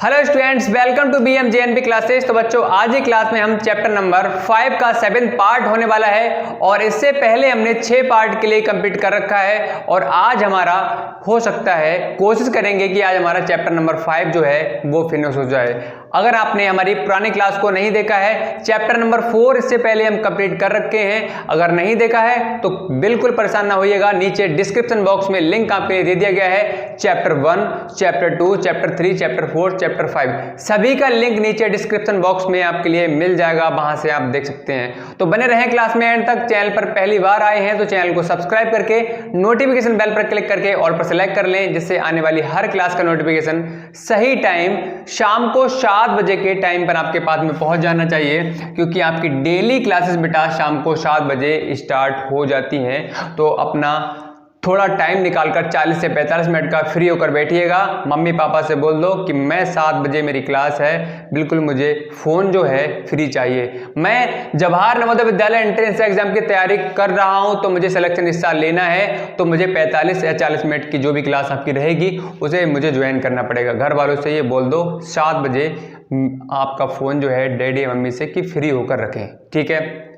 Hello students, welcome to BMJNB classes. तो बच्चों, आज ही क्लास में हम चैप्टर नंबर 5 का 7th पार्ट होने वाला है और इससे पहले हमने 6 पार्ट के लिए कंप्लीट कर रखा है और आज हमारा हो सकता है, कोशिश करेंगे कि आज हमारा चैप्टर नंबर 5 जो है वो फिनिश हो जाए। अगर आपने हमारी पुरानी क्लास को नहीं देखा है, चैप्टर नंबर 4 इससे पहले हम कंप्लीट कर रखे हैं। अगर नहीं देखा है तो बिल्कुल परेशान ना होइएगा, नीचे डिस्क्रिप्शन बॉक्स में लिंक आपके लिए दे दिया गया है। Chapter 1, chapter 2, chapter 3, chapter 4, chapter 5 सभी का लिंक नीचे डिस्क्रिप्शन बॉक्स में आपके लिए मिल जाएगा, वहां से आप देख सकते हैं। तो बने रहें क्लास में एंड तक। चैनल पर पहली बार आए हैं तो चैनल को सब्सक्राइब करके नोटिफिकेशन बेल पर क्लिक करके ऑल पर सेलेक्ट कर लें, जिससे आने वाली हर क्लास का नोटिफिकेशन सही टाइम शाम को 7 बजे के टाइम पर आपके पास में पहुंच जाना चाहिए, क्योंकि आपकी डेली क्लासेस बेटा शाम को 7 बजे स्टार्ट हो जाती हैं। तो अपना थोड़ा टाइम निकालकर 40 से 45 मिनट का फ्री होकर बैठिएगा। मम्मी पापा से बोल दो कि मैं 7 बजे मेरी क्लास है, बिल्कुल मुझे फ़ोन जो है फ्री चाहिए। मैं जवाहर नवोदय विद्यालय एंट्रेंस एग्जाम की तैयारी कर रहा हूं, तो मुझे सिलेक्शन इस साल लेना है, तो मुझे 45 या 40 मिनट की जो भी क्लास आपकी रहेगी उसे मुझे ज्वाइन करना पड़ेगा। घर वालों से ये बोल दो 7 बजे आपका फ़ोन जो है डैडी मम्मी से कि फ्री होकर रखें, ठीक है।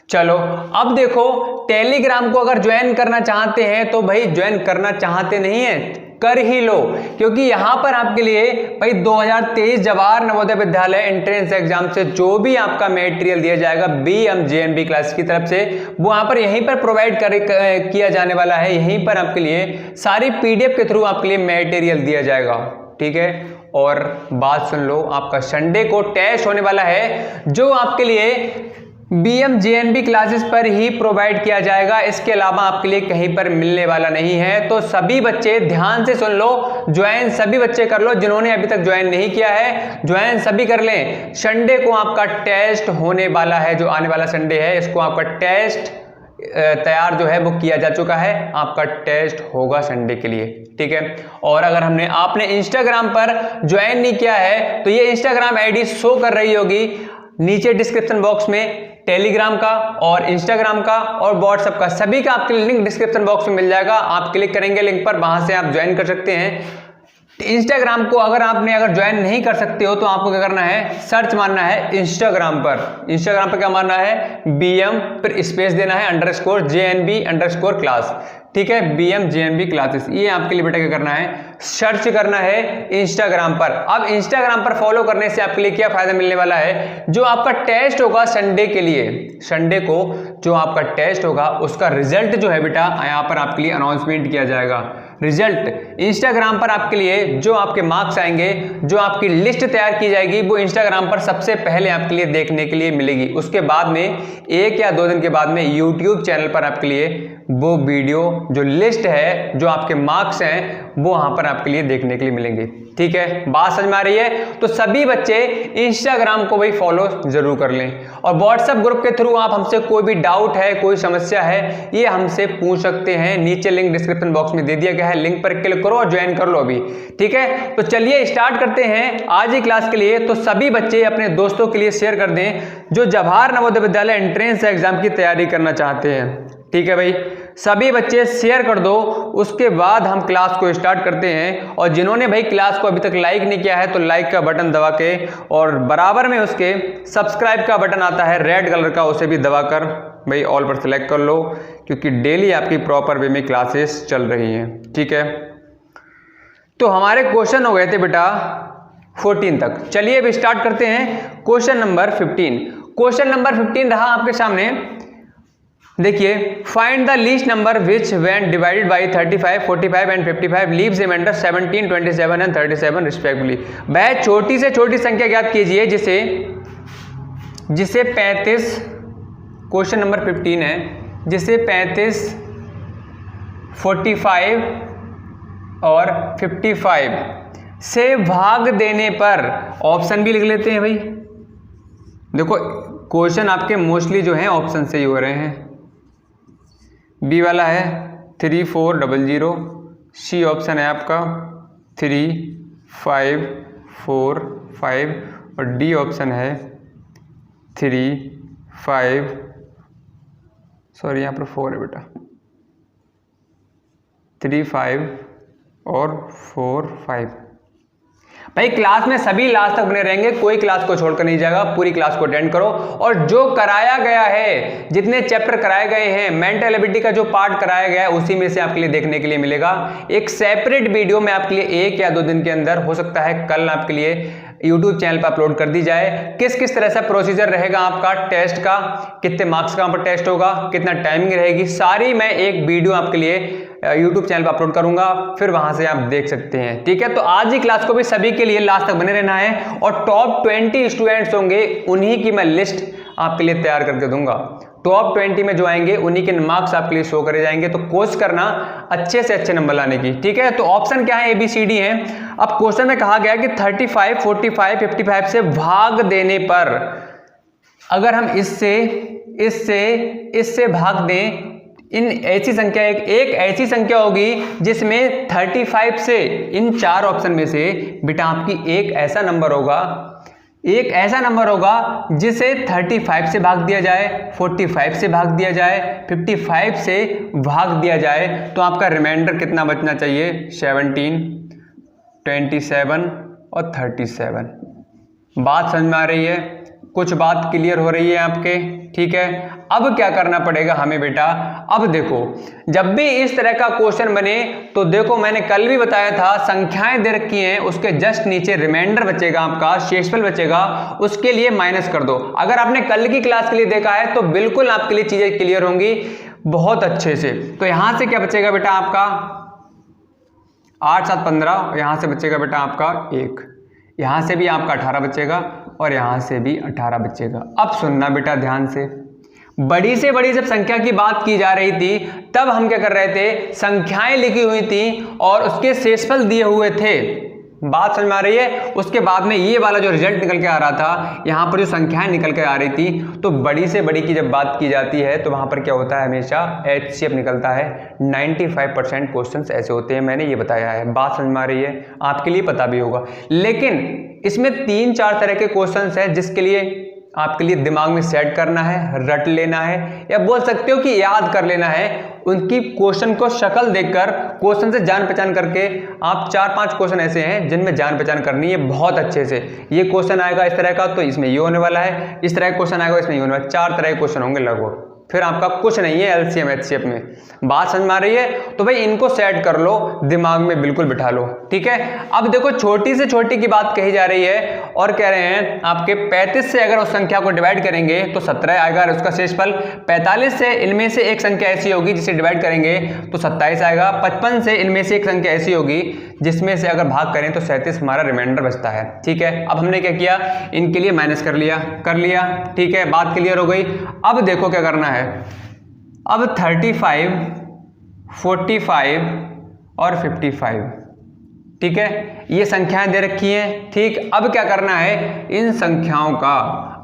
चलो अब देखो, टेलीग्राम को अगर ज्वाइन करना चाहते हैं तो भाई ज्वाइन करना चाहते नहीं है, कर ही लो, क्योंकि यहां पर आपके लिए भाई 2023 जवाहर नवोदय विद्यालय एंट्रेंस एग्जाम से जो भी आपका मटेरियल दिया जाएगा BMJNB क्लास की तरफ से, वो वहां पर यहीं पर प्रोवाइड किया जाने वाला है। यहीं पर आपके लिए सारी PDF के थ्रू आपके लिए मटेरियल दिया जाएगा, ठीक है। और बात सुन लो, आपका संडे को टेस्ट होने वाला है जो आपके लिए BMJNB क्लासेस पर ही प्रोवाइड किया जाएगा, इसके अलावा आपके लिए कहीं पर मिलने वाला नहीं है। तो सभी बच्चे ध्यान से सुन लो, ज्वाइन सभी बच्चे कर लो, जिन्होंने अभी तक ज्वाइन नहीं किया है ज्वाइन सभी कर लें। संडे को आपका टेस्ट होने वाला है, जो आने वाला संडे है, इसको आपका टेस्ट तैयार जो है वो किया जा चुका है, आपका टेस्ट होगा संडे के लिए, ठीक है। और अगर आपने इंस्टाग्राम पर ज्वाइन नहीं किया है तो ये इंस्टाग्राम ID शो कर रही होगी नीचे डिस्क्रिप्शन बॉक्स में, टेलीग्राम का और इंस्टाग्राम का और व्हाट्सएप का, सभी का आपके लिंक डिस्क्रिप्शन बॉक्स में मिल जाएगा। आप क्लिक करेंगे लिंक पर, वहां से आप ज्वाइन कर सकते हैं। इंस्टाग्राम को अगर ज्वाइन नहीं कर सकते हो तो आपको क्या करना है, सर्च मारना है इंस्टाग्राम पर। इंस्टाग्राम पर क्या मारना है, BM पर स्पेस देना है _JNB_ क्लास, ठीक है। BMJNB क्लासेस, ये आपके लिए बेटा क्या करना है, सर्च करना है इंस्टाग्राम पर। अब इंस्टाग्राम पर फॉलो करने से आपके लिए क्या फायदा मिलने वाला है, जो आपका टेस्ट होगा संडे के लिए, संडे को जो आपका टेस्ट होगा उसका रिजल्ट जो है बेटा यहाँ पर आपके लिए अनाउंसमेंट किया जाएगा। रिजल्ट इंस्टाग्राम पर आपके लिए जो आपके मार्क्स आएंगे, जो आपकी लिस्ट तैयार की जाएगी, वो इंस्टाग्राम पर सबसे पहले आपके लिए देखने के लिए मिलेगी। उसके बाद में 1 या 2 दिन के बाद में यूट्यूब चैनल पर आपके लिए वो वीडियो जो लिस्ट है, जो आपके मार्क्स हैं, वो वहां पर आपके लिए देखने के लिए मिलेंगे, ठीक है। बात समझ में आ रही है? तो सभी बच्चे इंस्टाग्राम को भाई फॉलो जरूर कर लें और व्हाट्सएप ग्रुप के थ्रू आप हमसे कोई भी डाउट है, कोई समस्या है, ये हमसे पूछ सकते हैं। नीचे लिंक डिस्क्रिप्शन बॉक्स में दे दिया गया है, लिंक पर क्लिक करो और ज्वाइन कर लो अभी, ठीक है। तो चलिए स्टार्ट करते हैं आज ही क्लास के लिए। तो सभी बच्चे अपने दोस्तों के लिए शेयर कर दें जो जवाहर नवोदय विद्यालय एंट्रेंस एग्जाम की तैयारी करना चाहते हैं, ठीक है भाई। सभी बच्चे शेयर कर दो, उसके बाद हम क्लास को स्टार्ट करते हैं। और जिन्होंने भाई क्लास को अभी तक लाइक नहीं किया है तो लाइक का बटन दबा के, और बराबर में उसके सब्सक्राइब का बटन आता है रेड कलर का, उसे भी दबाकर भाई ऑल पर सिलेक्ट कर लो, क्योंकि डेली आपकी प्रॉपर वे में क्लासेस चल रही हैं, ठीक है। तो हमारे क्वेश्चन हो गए थे बेटा 14 तक। चलिए अब स्टार्ट करते हैं क्वेश्चन नंबर 15। क्वेश्चन नंबर 15 रहा आपके सामने, देखिए, find the least number which when divided by 35, 45 and 55 leaves remainder 17, 27 and 37 respectively. वह छोटी से छोटी संख्या ज्ञात कीजिए जिसे 35, क्वेश्चन नंबर 15 है, जिसे 35, 45 और 55 से भाग देने पर, ऑप्शन भी लिख लेते हैं भाई। देखो क्वेश्चन आपके मोस्टली जो हैं ऑप्शन से ही हो रहे हैं। बी वाला है 3400, सी ऑप्शन है आपका 3545 और डी ऑप्शन है 35, सॉरी यहाँ पर 4 है बेटा, 35 और 4, 5। भाई क्लास में सभी लास्ट तक बने रहेंगे, कोई क्लास को छोड़कर नहीं जाएगा, पूरी क्लास को अटेंड करो। और जो कराया गया है, जितने चैप्टर कराए गए हैं, मेंटल एबिलिटी का जो पार्ट कराया गया है उसी में से आपके लिए देखने के लिए मिलेगा। एक सेपरेट वीडियो में आपके लिए 1 या 2 दिन के अंदर, हो सकता है कल आपके लिए YouTube चैनल पर अपलोड कर दी जाए। किस किस तरह से प्रोसीजर रहेगा आपका टेस्ट का, कितने मार्क्स का पर टेस्ट होगा, कितना टाइमिंग रहेगी, सारी मैं एक वीडियो आपके लिए YouTube चैनल पर अपलोड करूंगा, फिर वहां से आप देख सकते हैं। ठीक है, तो आज ही क्लास को भी सभी के लिए लास्ट तक बने रहना है और टॉप 20 स्टूडेंट्स होंगे, उन्हीं की मैं लिस्ट आपके लिए तैयार करके दूंगा। टॉप 20 में जो आएंगे उन्हीं के मार्क्स आपके लिए शो करे जाएंगे, तो कोशिश करना अच्छे से अच्छे नंबर लाने की। ठीक है, तो ऑप्शन क्या है, ABCD है। अब क्वेश्चन में कहा गया कि 35, 45, 55 से भाग देने पर अगर हम इससे भाग दें, इन ऐसी संख्या एक ऐसी संख्या होगी जिसमें 35 से, इन 4 ऑप्शन में से बेटा आपकी एक ऐसा नंबर होगा जिसे 35 से भाग दिया जाए, 45 से भाग दिया जाए, 55 से भाग दिया जाए, तो आपका रिमाइंडर कितना बचना चाहिए, 17, 27 और 37। बात समझ में आ रही है, कुछ बात क्लियर हो रही है आपके। ठीक है, अब क्या करना पड़ेगा हमें बेटा, अब देखो जब भी इस तरह का क्वेश्चन बने तो देखो, मैंने कल भी बताया था संख्याएं दे रखी हैं, उसके जस्ट नीचे रिमाइंडर बचेगा आपका, शेषफल बचेगा, उसके लिए माइनस कर दो। अगर आपने कल की क्लास के लिए देखा है तो बिल्कुल आपके लिए चीजें क्लियर होंगी बहुत अच्छे से। तो यहां से क्या बचेगा बेटा आपका 8, 7, 15, यहां से बचेगा बेटा आपका 1, यहां से भी आपका 18 बचेगा और यहां से भी 18 बचेगा। अब सुनना बेटा ध्यान से, बड़ी से बड़ी जब संख्या की बात की जा रही थी तब हम क्या कर रहे थे, संख्याएं लिखी हुई थी और उसके शेषफल दिए हुए थे। बात समझ में आ रही है। उसके बाद में ये वाला जो रिजल्ट निकल के आ रहा था, यहाँ पर जो संख्याएं निकल के आ रही थी, तो बड़ी से बड़ी की जब बात की जाती है तो वहां पर क्या होता है, हमेशा HCF निकलता है। 95% क्वेश्चंस ऐसे होते हैं, मैंने ये बताया है। बात समझ में आ रही है, आपके लिए पता भी होगा। लेकिन इसमें 3-4 तरह के क्वेश्चंस हैं जिसके लिए आपके लिए दिमाग में सेट करना है, रट लेना है, या बोल सकते हो कि याद कर लेना है। उनकी क्वेश्चन को शक्ल देखकर, क्वेश्चन से जान पहचान करके, आप 4-5 क्वेश्चन ऐसे हैं जिनमें जान पहचान करनी है बहुत अच्छे से। ये क्वेश्चन आएगा इस तरह का तो इसमें ये होने वाला है, इस तरह का क्वेश्चन आएगा इसमें ये होने वाला है, 4 तरह के क्वेश्चन होंगे लगभग, फिर आपका कुछ नहीं है LCM HCF में। बात समझ में आ रही है, तो भाई इनको सेट कर लो, दिमाग में बिल्कुल बिठा लो। ठीक है, अब देखो छोटी से छोटी की बात कही जा रही है और कह रहे हैं आपके 35 से अगर उस संख्या को डिवाइड करेंगे तो 17 आएगा उसका शेषफल। 45 से इनमें से एक संख्या ऐसी होगी जिसे डिवाइड करेंगे तो 27 आएगा। 55 से इनमें से एक संख्या ऐसी होगी जिसमें से अगर भाग करें तो 37 हमारा रिमाइंडर बचता है। ठीक है, अब हमने क्या किया, इनके लिए माइनस कर लिया। ठीक है, बात क्लियर हो गई। अब देखो क्या करना है, अब 35, 45 और 55, ठीक है, ये संख्याएं दे रखी हैं। ठीक, अब क्या करना है, इन संख्याओं का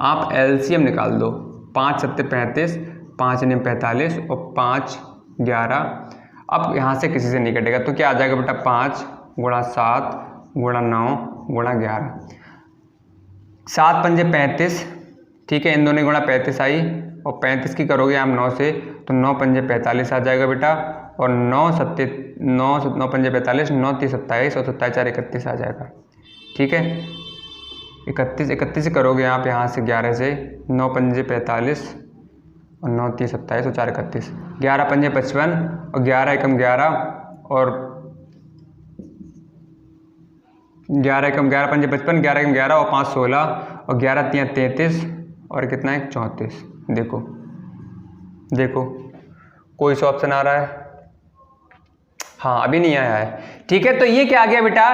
आप LCM निकाल दो। 5 7 35, 5 9 45 और 5 11। अब यहां से किसी से नहीं कटेगा तो क्या आ जाएगा बेटा, 5 गुणा 7 गुणा 9 गुणा 11। 7 पंजे 35, ठीक है, इन दोनों गुणा 35 आई, और 35 की करोगे आप 9 से तो 9 पंजे 45 आ जाएगा बेटा, और 9 पंजे 45, 9 3 27 और 27 4 31 आ जाएगा। ठीक है, 31 से करोगे आप यहाँ से 11 से, 9 पंजे 45 और 9 3 27 और 4 31, 11 पंजे 55 और 11 एकम 11 और 11 पंजे 55, 11 एकम 11 और 5 16 और 11 3 33 और कितना है 34। देखो कोई सा ऑप्शन आ रहा है, हाँ अभी नहीं आया है। ठीक है, तो ये क्या आ गया बेटा,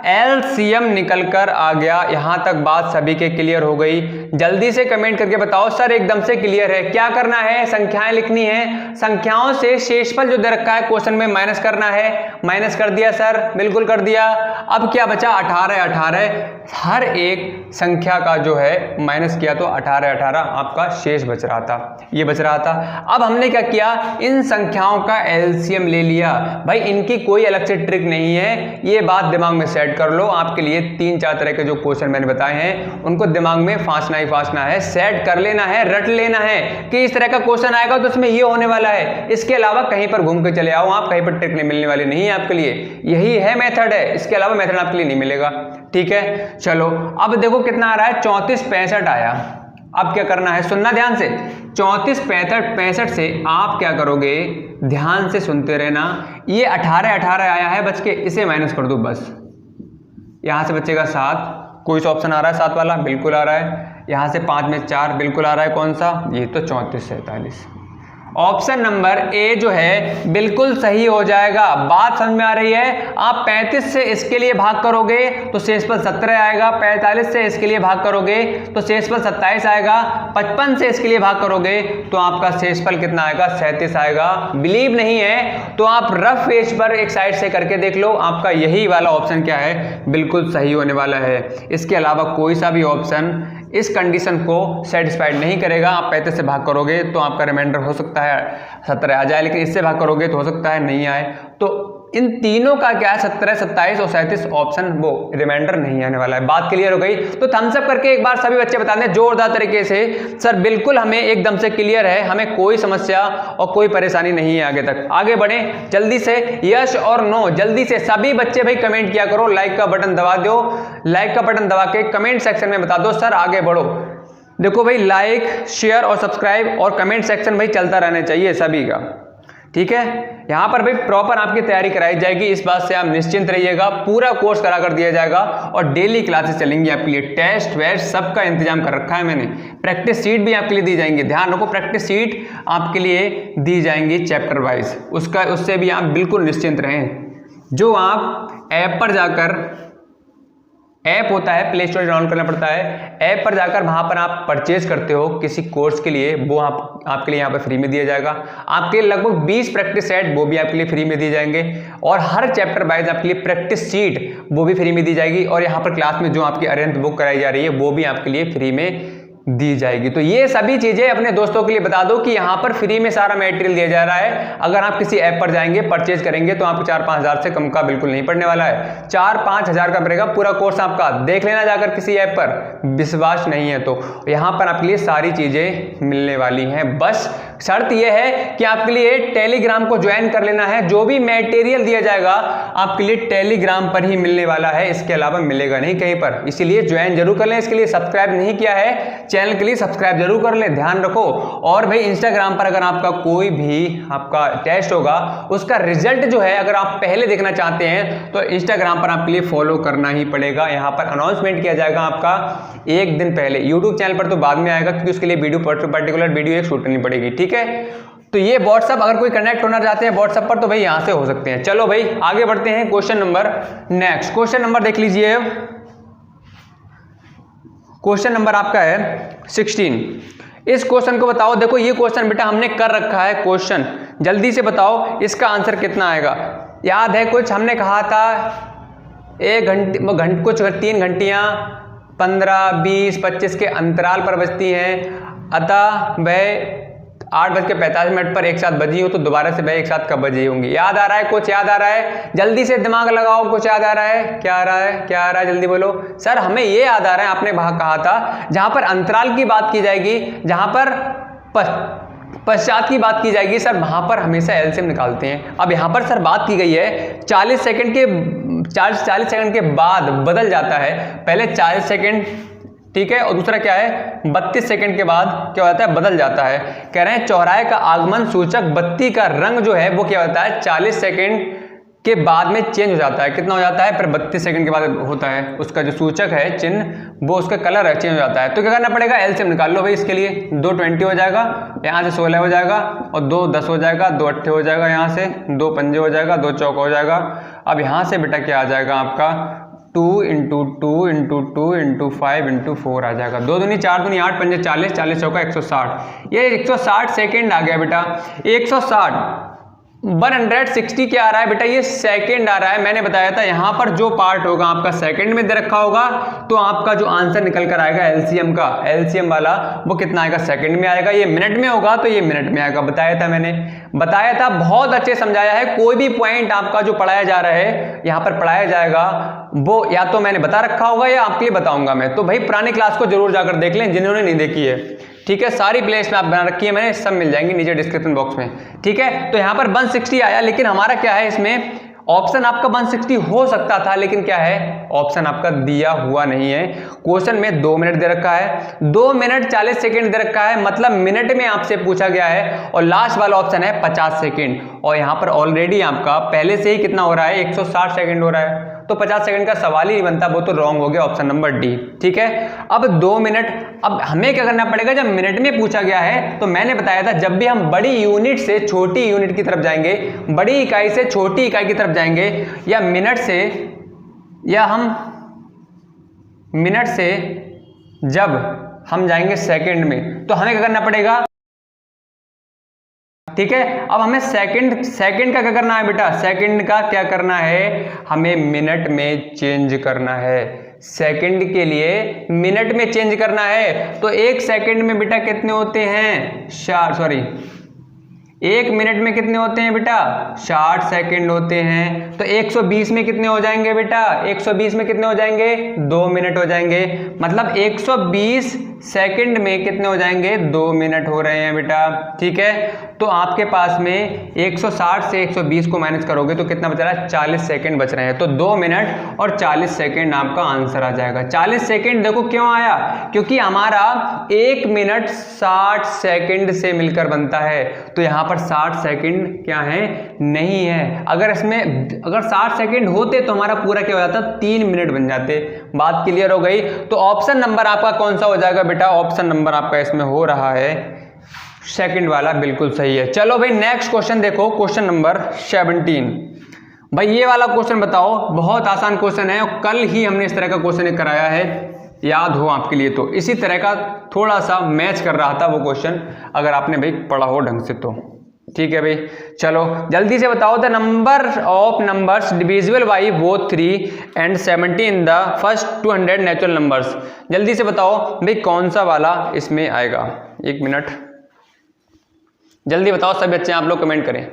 LCM निकल कर आ गया। यहां तक बात सभी के क्लियर हो गई। जल्दी से कमेंट करके बताओ सर एकदम से क्लियर है। क्या करना है, संख्याएं लिखनी है, संख्याओं से शेषफल जो दे रखा है क्वेश्चन में माइनस करना है। माइनस कर दिया सर, बिल्कुल कर दिया। अब क्या बचा, 18, हर एक संख्या का जो है माइनस किया तो 18 आपका शेष बच रहा था, ये बच रहा था। अब हमने क्या किया, इन संख्याओं का LCM ले लिया। भाई इनके इनकी कोई अलग से ट्रिक नहीं है, ये बात दिमाग में सेट कर लो। आपके लिए 3-4 तरह के जो क्वेश्चन मैंने बताए हैं उनको दिमाग में फांसना ही फांसना है, सेट कर लेना है, रट लेना है कि इस तरह का क्वेश्चन आएगा तो उसमें ये होने वाला है। इसके अलावा कहीं पर घूम के चले आओ आप, कहीं पर ट्रिक नहीं मिलने वाली नहीं है आपके लिए। यही है मेथड है, इसके अलावा मेथड आपके लिए नहीं मिलेगा। ठीक है, चलो अब देखो कितना आ रहा है, 3465 आया। अब क्या करना है, सुनना ध्यान से। 3465 से आप क्या करोगे, ध्यान से सुनते रहना। ये 18 आया है बच के, इसे माइनस कर दो बस। यहां से बचेगा 7, कोई सा ऑप्शन आ रहा है 7 वाला, बिल्कुल आ रहा है। यहां से 5 में 4 बिल्कुल आ रहा है, कौन सा, ये तो 3447। ऑप्शन नंबर ए जो है बिल्कुल सही हो जाएगा। बात समझ में आ रही है। आप 35 से इसके लिए भाग करोगे तो शेषफल 17 आएगा, 45 से इसके लिए भाग करोगे तो शेषफल 27 आएगा, 55 से इसके लिए भाग करोगे तो आपका शेषफल कितना आएगा, 37 आएगा। बिलीव नहीं है तो आप रफ पेज पर एक साइड से करके देख लो, आपका यही वाला ऑप्शन क्या है, बिल्कुल सही होने वाला है। इसके अलावा कोई सा भी ऑप्शन इस कंडीशन को सेटिस्फाइड नहीं करेगा। आप 35 से भाग करोगे तो आपका रिमाइंडर हो सकता है 17 आ जाए, लेकिन इससे भाग करोगे तो हो सकता है नहीं आए। तो इन तीनों का क्या है, 17, 27 और 37 ऑप्शन वो रिमाइंडर नहीं आने वाला है। बात क्लियर हो गई। तो थम्स अप करके एक बार सभी बच्चे बता दें जोरदार तरीके से, सर बिल्कुल हमें एकदम से क्लियर है, हमें कोई समस्या और कोई परेशानी नहीं है। आगे तक आगे बढ़े जल्दी से, यस और नो जल्दी से सभी बच्चे भाई कमेंट किया करो। लाइक का बटन दबा दो, लाइक का बटन दबा के कमेंट सेक्शन में बता दो सर आगे बढ़ो। देखो भाई लाइक, शेयर और सब्सक्राइब और कमेंट सेक्शन भाई चलता रहना चाहिए सभी का। ठीक है, यहाँ पर भाई प्रॉपर आपकी तैयारी कराई जाएगी, इस बात से आप निश्चिंत रहिएगा। पूरा कोर्स करा कर दिया जाएगा और डेली क्लासेस चलेंगी आपके लिए। टेस्ट वेस्ट सबका इंतजाम कर रखा है मैंने। प्रैक्टिस सीट भी आपके लिए दी जाएंगी, ध्यान रखो प्रैक्टिस सीट आपके लिए दी जाएंगी चैप्टर वाइज, उससे भी आप बिल्कुल निश्चिंत रहें। जो आप ऐप पर जाकर, ऐप होता है प्ले स्टोर डाउनलोड करना पड़ता है, ऐप पर जाकर वहां पर आप परचेज करते हो किसी कोर्स के लिए, वो आपके लिए यहाँ पे फ्री में दिया जाएगा। आपके लगभग 20 प्रैक्टिस सेट वो भी आपके लिए फ्री में दिए जाएंगे और हर चैप्टर वाइज आपके लिए प्रैक्टिस सीट वो भी फ्री में दी जाएगी। और यहाँ पर क्लास में जो आपकी अरेंज बुक कराई जा रही है वो भी आपके लिए फ्री में दी जाएगी। तो ये सभी चीजें अपने दोस्तों के लिए बता दो कि यहाँ पर फ्री में सारा मटेरियल दिया जा रहा है। अगर आप किसी ऐप पर जाएंगे परचेज करेंगे तो आपको 4-5 हज़ार से कम का बिल्कुल नहीं पड़ने वाला है। 4-5 हज़ार का पड़ेगा पूरा कोर्स आपका। देख लेना जाकर किसी ऐप पर, विश्वास नहीं है तो यहाँ पर आपके लिए सारी चीजें मिलने वाली हैं। बस शर्त यह है कि आपके लिए टेलीग्राम को ज्वाइन कर लेना है। जो भी मटेरियल दिया जाएगा आपके लिए टेलीग्राम पर ही मिलने वाला है, इसके अलावा मिलेगा नहीं कहीं पर। इसीलिए ज्वाइन जरूर कर लें। इसके लिए सब्सक्राइब नहीं किया है चैनल के लिए सब्सक्राइब जरूर कर लें, ध्यान रखो। और भाई इंस्टाग्राम पर अगर आपका कोई भी आपका टेस्ट होगा उसका रिजल्ट जो है अगर आप पहले देखना चाहते हैं तो इंस्टाग्राम पर आपके लिए फॉलो करना ही पड़ेगा। यहाँ पर अनाउंसमेंट किया जाएगा आपका एक दिन पहले। यूट्यूब चैनल पर तो बाद में आएगा क्योंकि उसके लिए वीडियो पर्टिकुलर वीडियो एक शूट करनी पड़ेगी। ठीक है, तो ये व्हाट्सअप अगर कोई कनेक्ट होना चाहते हैं व्हाट्सअप पर तो भाई यहां से हो सकते हैं। चलो भाई आगे बढ़ते हैं। Question number next, question number देख लीजिए। क्वेश्चन नंबर आपका है 16। इस क्वेश्चन को बताओ। देखो ये क्वेश्चन बेटा हमने कर रखा है क्वेश्चन, जल्दी से बताओ इसका आंसर कितना आएगा। याद है कुछ हमने कहा था 1 घंटे कुछ 3 घंटियां 15, 20, 25 के अंतराल पर बजती हैं, अतः वह 8:45 पर एक साथ बजी हो तो दोबारा से वह एक साथ कब बजी होंगी। याद आ रहा है कुछ, याद आ रहा है, जल्दी से दिमाग लगाओ। कुछ याद आ रहा है, क्या आ रहा है, क्या आ रहा है, जल्दी बोलो। सर हमें ये याद आ रहा है, आपने वहां कहा था जहां पर अंतराल की बात की जाएगी, जहां पर पश्चात की बात की जाएगी, सर वहां पर हमेशा एलसीएम निकालते हैं। अब यहां पर सर बात की गई है 40 सेकंड के बाद बदल जाता है। पहले 40 सेकंड, ठीक है, और दूसरा क्या है 32 सेकंड के बाद क्या होता है, बदल जाता है। कह रहे हैं चौराहे का आगमन सूचक बत्ती का रंग जो है वो क्या होता है 40 सेकंड के बाद में चेंज हो जाता है। कितना हो जाता है, फिर 32 सेकंड के बाद होता है उसका जो सूचक है चिन्ह वो उसका कलर है चेंज हो जाता है। तो क्या करना पड़ेगा, एलसीएम निकाल लो भाई। इसके लिए 2 20 हो जाएगा, यहाँ से 16 हो जाएगा और 2 10 हो जाएगा, 2 8 हो जाएगा, यहाँ से 2 पंजे हो जाएगा, 2 चौका हो जाएगा। अब यहाँ से बेटा क्या आ जाएगा आपका 2 × 2 × 2 × 5 × 4 आ जाएगा। 2 दूनी 4 दूनी 8 पंजे 40, 40 चौका 160। ये 160 सेकंड आ गया बेटा। 160 160 क्या आ रहा है बेटा, ये सेकंड आ रहा है। मैंने बताया था यहां पर जो पार्ट होगा आपका सेकंड में दे रखा होगा, तो आपका जो आंसर निकल कर आएगा एलसीएम का, एलसीएम वाला वो कितना आएगा, सेकंड में आएगा। ये मिनट में होगा तो ये मिनट में आएगा, बताया था मैंने, बताया था, बहुत अच्छे समझाया है। कोई भी पॉइंट आपका जो पढ़ाया जा रहा है यहां पर पढ़ाया जाएगा, वो या तो मैंने बता रखा होगा या आपके लिए बताऊंगा मैं। तो भाई पुरानी क्लास को जरूर जाकर देख लें जिन्होंने नहीं देखी है, ठीक है। सारी प्लेलिस्ट में आप बना रखी है मैंने, सब मिल जाएंगी नीचे डिस्क्रिप्शन बॉक्स में, ठीक है। तो यहाँ पर 160 आया, लेकिन हमारा क्या है इसमें, ऑप्शन आपका 160 हो सकता था, लेकिन क्या है ऑप्शन आपका दिया हुआ नहीं है। क्वेश्चन में 2 मिनट दे रखा है, 2 मिनट 40 सेकंड दे रखा है, मतलब मिनट में आपसे पूछा गया है। और लास्ट वाला ऑप्शन है 50 सेकंड, और यहाँ पर ऑलरेडी आपका पहले से ही कितना हो रहा है, 160 सेकंड हो रहा है, तो 50 सेकंड का सवाल ही नहीं बनता, वो तो रॉन्ग हो गया, ऑप्शन नंबर डी, ठीक है। अब 2 मिनट, अब हमें क्या करना पड़ेगा, जब मिनट में पूछा गया है तो मैंने बताया था जब भी हम बड़ी यूनिट से छोटी यूनिट की तरफ जाएंगे, बड़ी इकाई से छोटी इकाई की तरफ जाएंगे, या मिनट से, या हम मिनट से जब हम जाएंगे सेकंड में, तो हमें क्या करना पड़ेगा, ठीक है। अब हमें सेकंड का क्या करना है बेटा, सेकंड का क्या करना है, हमें मिनट में चेंज करना है। सेकंड के लिए मिनट में चेंज करना है, तो 1 सेकंड में बेटा कितने होते हैं, 1 मिनट में कितने होते हैं बेटा, 60 सेकंड होते हैं। तो 120 में कितने हो जाएंगे बेटा, 120 में कितने हो जाएंगे, 2 मिनट हो जाएंगे। मतलब 120 सेकंड में कितने हो जाएंगे, 2 मिनट हो रहे हैं बेटा, ठीक है। तो आपके पास में 160 से 120 को माइनस करोगे तो कितना बच रहा है, 40 सेकंड बच रहे हैं। तो 2 मिनट और 40 सेकंड आपका आंसर आ जाएगा। 40 सेकंड देखो क्यों आया, क्योंकि हमारा 1 मिनट 60 सेकंड से मिलकर बनता है, तो यहाँ पर 60 सेकंड क्या है, नहीं है। अगर इसमें अगर 60 सेकंड होते तो हमारा पूरा क्या हो जाता, 3 मिनट बन जाते। बात क्लियर हो गई। तो ऑप्शन नंबर आपका कौन सा हो जाएगा बेटा, ऑप्शन नंबर आपका इसमें हो रहा है सेकंड वाला, बिल्कुल सही है। चलो भाई नेक्स्ट क्वेश्चन देखो, क्वेश्चन नंबर 17। भाई ये वाला क्वेश्चन बताओ, बहुत आसान क्वेश्चन है, और कल ही हमने इस तरह का क्वेश्चन कराया है, याद हो आपके लिए तो। इसी तरह का थोड़ा सा मैच कर रहा था वो क्वेश्चन, अगर आपने भाई पढ़ा हो ढंग से तो, ठीक है भाई। चलो जल्दी से बताओ, the number of numbers divisible by both 3 and 70 in the first 200 natural numbers. जल्दी से बताओ भाई कौन सा वाला इसमें आएगा, 1 मिनट जल्दी बताओ, सभी बच्चे आप लोग कमेंट करें,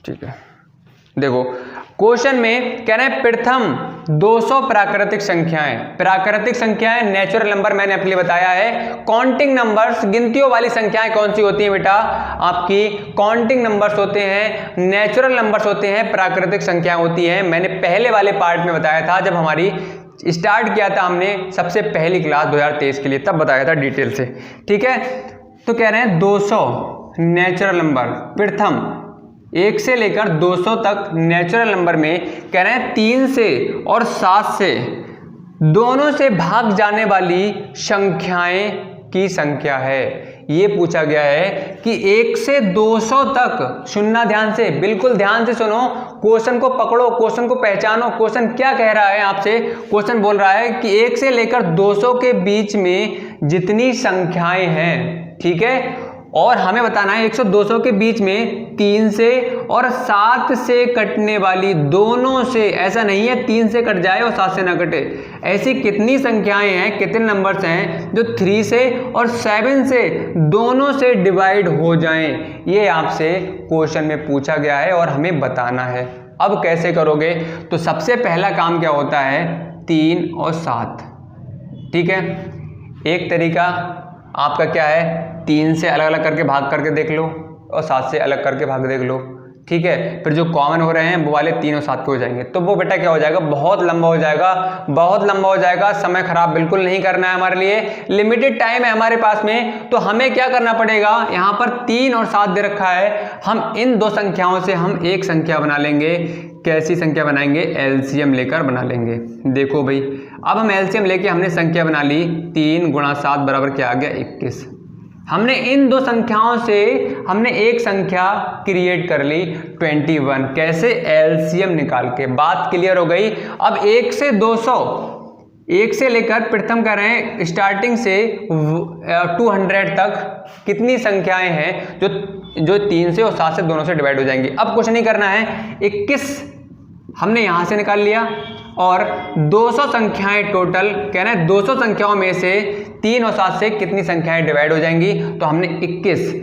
ठीक है। देखो क्वेश्चन में कह रहे हैं प्रथम 200 प्राकृतिक संख्याएं, प्राकृतिक संख्याएं नेचुरल नंबर मैंने आपके लिए बताया है। काउंटिंग नंबर्स गिनतियों वाली संख्याएं कौन सी होती हैं बेटा, आपकी काउंटिंग नंबर्स होते हैं, नेचुरल नंबर्स होते हैं, प्राकृतिक संख्याएं होती हैं। मैंने पहले वाले पार्ट में बताया था, जब हमारी स्टार्ट किया था हमने सबसे पहली क्लास 2023 के लिए, तब बताया था डिटेल से, ठीक है। तो कह रहे हैं 200 नेचुरल नंबर, प्रथम 1 से लेकर 200 तक नेचुरल नंबर में कह रहे हैं 3 से और 7 से दोनों से भाग जाने वाली संख्याएं की संख्या है। ये पूछा गया है कि 1 से 200 तक, सुनना ध्यान से, बिल्कुल ध्यान से सुनो, क्वेश्चन को पकड़ो, क्वेश्चन को पहचानो। क्वेश्चन क्या कह रहा है आपसे, क्वेश्चन बोल रहा है कि 1 से लेकर 200 के बीच में जितनी संख्याएं हैं, ठीक है, और हमें बताना है 100 200 के बीच में 3 से और 7 से कटने वाली, दोनों से, ऐसा नहीं है 3 से कट जाए और 7 से ना कटे, ऐसी कितनी संख्याएं हैं, कितने नंबर्स हैं जो 3 से और 7 से दोनों से डिवाइड हो जाएं। ये आपसे क्वेश्चन में पूछा गया है और हमें बताना है। अब कैसे करोगे, तो सबसे पहला काम क्या होता है, 3 और 7, ठीक है। एक तरीका आपका क्या है, 3 से अलग अलग करके भाग करके देख लो और 7 से अलग करके भाग देख लो, ठीक है। फिर जो कॉमन हो रहे हैं वो वाले 3 और 7 के हो जाएंगे, तो वो बेटा क्या हो जाएगा, बहुत लंबा हो जाएगा, बहुत लंबा हो जाएगा। समय खराब बिल्कुल नहीं करना है हमारे लिए, लिमिटेड टाइम है हमारे पास में। तो हमें क्या करना पड़ेगा, यहाँ पर 3 और 7 दे रखा है, हम इन दो संख्याओं से हम एक संख्या बना लेंगे। कैसी संख्या बनाएंगे, एलसीएम लेकर बना लेंगे। देखो भाई, अब हम एलसीएम लेके हमने संख्या बना ली, 3 गुणा 7 बराबर क्या आ गया, 21। हमने इन दो संख्याओं से हमने एक संख्या क्रिएट कर ली, 21। कैसे, एलसीएम निकाल के। बात क्लियर हो गई। अब 1 से 200, 1 से लेकर प्रथम कर रहे हैं स्टार्टिंग से 200 तक कितनी संख्याएं हैं जो जो 3 से और 7 से दोनों से डिवाइड हो जाएंगी। अब कुछ नहीं करना है, 21 हमने यहाँ से निकाल लिया और 200 संख्याएं टोटल, कहना है 200 संख्याओं में से 3 और 7 से कितनी संख्याएं डिवाइड हो जाएंगी, तो हमने 21,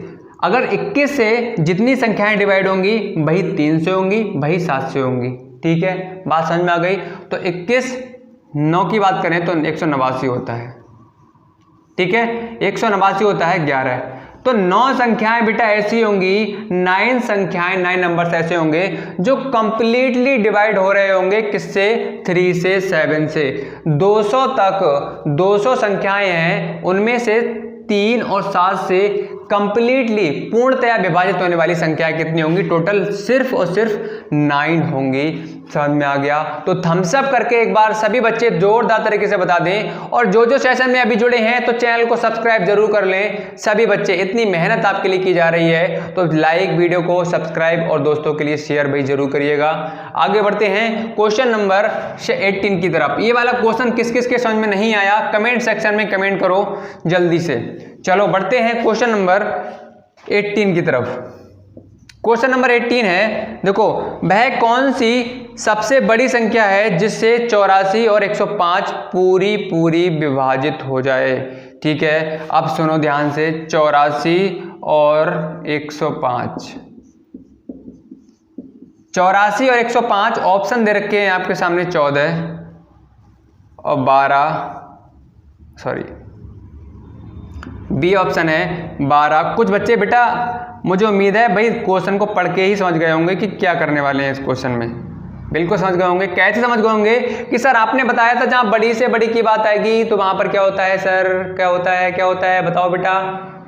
अगर 21 से जितनी संख्याएं डिवाइड होंगी वही 3 से होंगी, वही 7 से होंगी। ठीक है, बात समझ में आ गई। तो 21 9 की बात करें तो 189 होता है। ठीक है, 189 होता है 11। तो 9 संख्याएं बेटा ऐसी होंगी, 9 संख्याएं, 9 नंबर्स ऐसे होंगे जो कंप्लीटली डिवाइड हो रहे होंगे किससे, 3 से 7 से। 200 तक 200 संख्याएं हैं, उनमें से 3 और 7 से कंप्लीटली पूर्णतया विभाजित होने वाली संख्याएं कितनी होंगी, टोटल सिर्फ और सिर्फ 9 होंगी। समझ में आ गया। तो थम्स अप करके एक बार सभी बच्चे जोरदार तरीके से बता दें, और जो जो सेशन में अभी जुड़े हैं तो चैनल को सब्सक्राइब जरूर कर लें। सभी बच्चे, इतनी मेहनत आपके लिए की जा रही है, तो लाइक, वीडियो को सब्सक्राइब और दोस्तों के लिए शेयर भाई जरूर करिएगा। आगे बढ़ते हैं क्वेश्चन नंबर 18 की तरफ। ये वाला क्वेश्चन किस किस के समझ में नहीं आया कमेंट सेक्शन में कमेंट करो जल्दी से। चलो बढ़ते हैं क्वेश्चन नंबर 18 की तरफ। क्वेश्चन नंबर 18 है, देखो वह कौन सी सबसे बड़ी संख्या है जिससे 84 और 105 पूरी विभाजित हो जाए। ठीक है, अब सुनो ध्यान से, 84 और 105, 84 और 105 ऑप्शन दे रखे हैं आपके सामने, 14 और 12, सॉरी बी ऑप्शन है 12। कुछ बच्चे बेटा, मुझे उम्मीद है भाई क्वेश्चन को पढ़ के ही समझ गए होंगे कि क्या करने वाले हैं इस क्वेश्चन में। बिल्कुल समझ गए होंगे। कैसे समझ गए होंगे कि सर आपने बताया था जहां बड़ी से बड़ी की बात आएगी तो वहां पर क्या होता है, सर क्या होता है, क्या होता है, बताओ बेटा।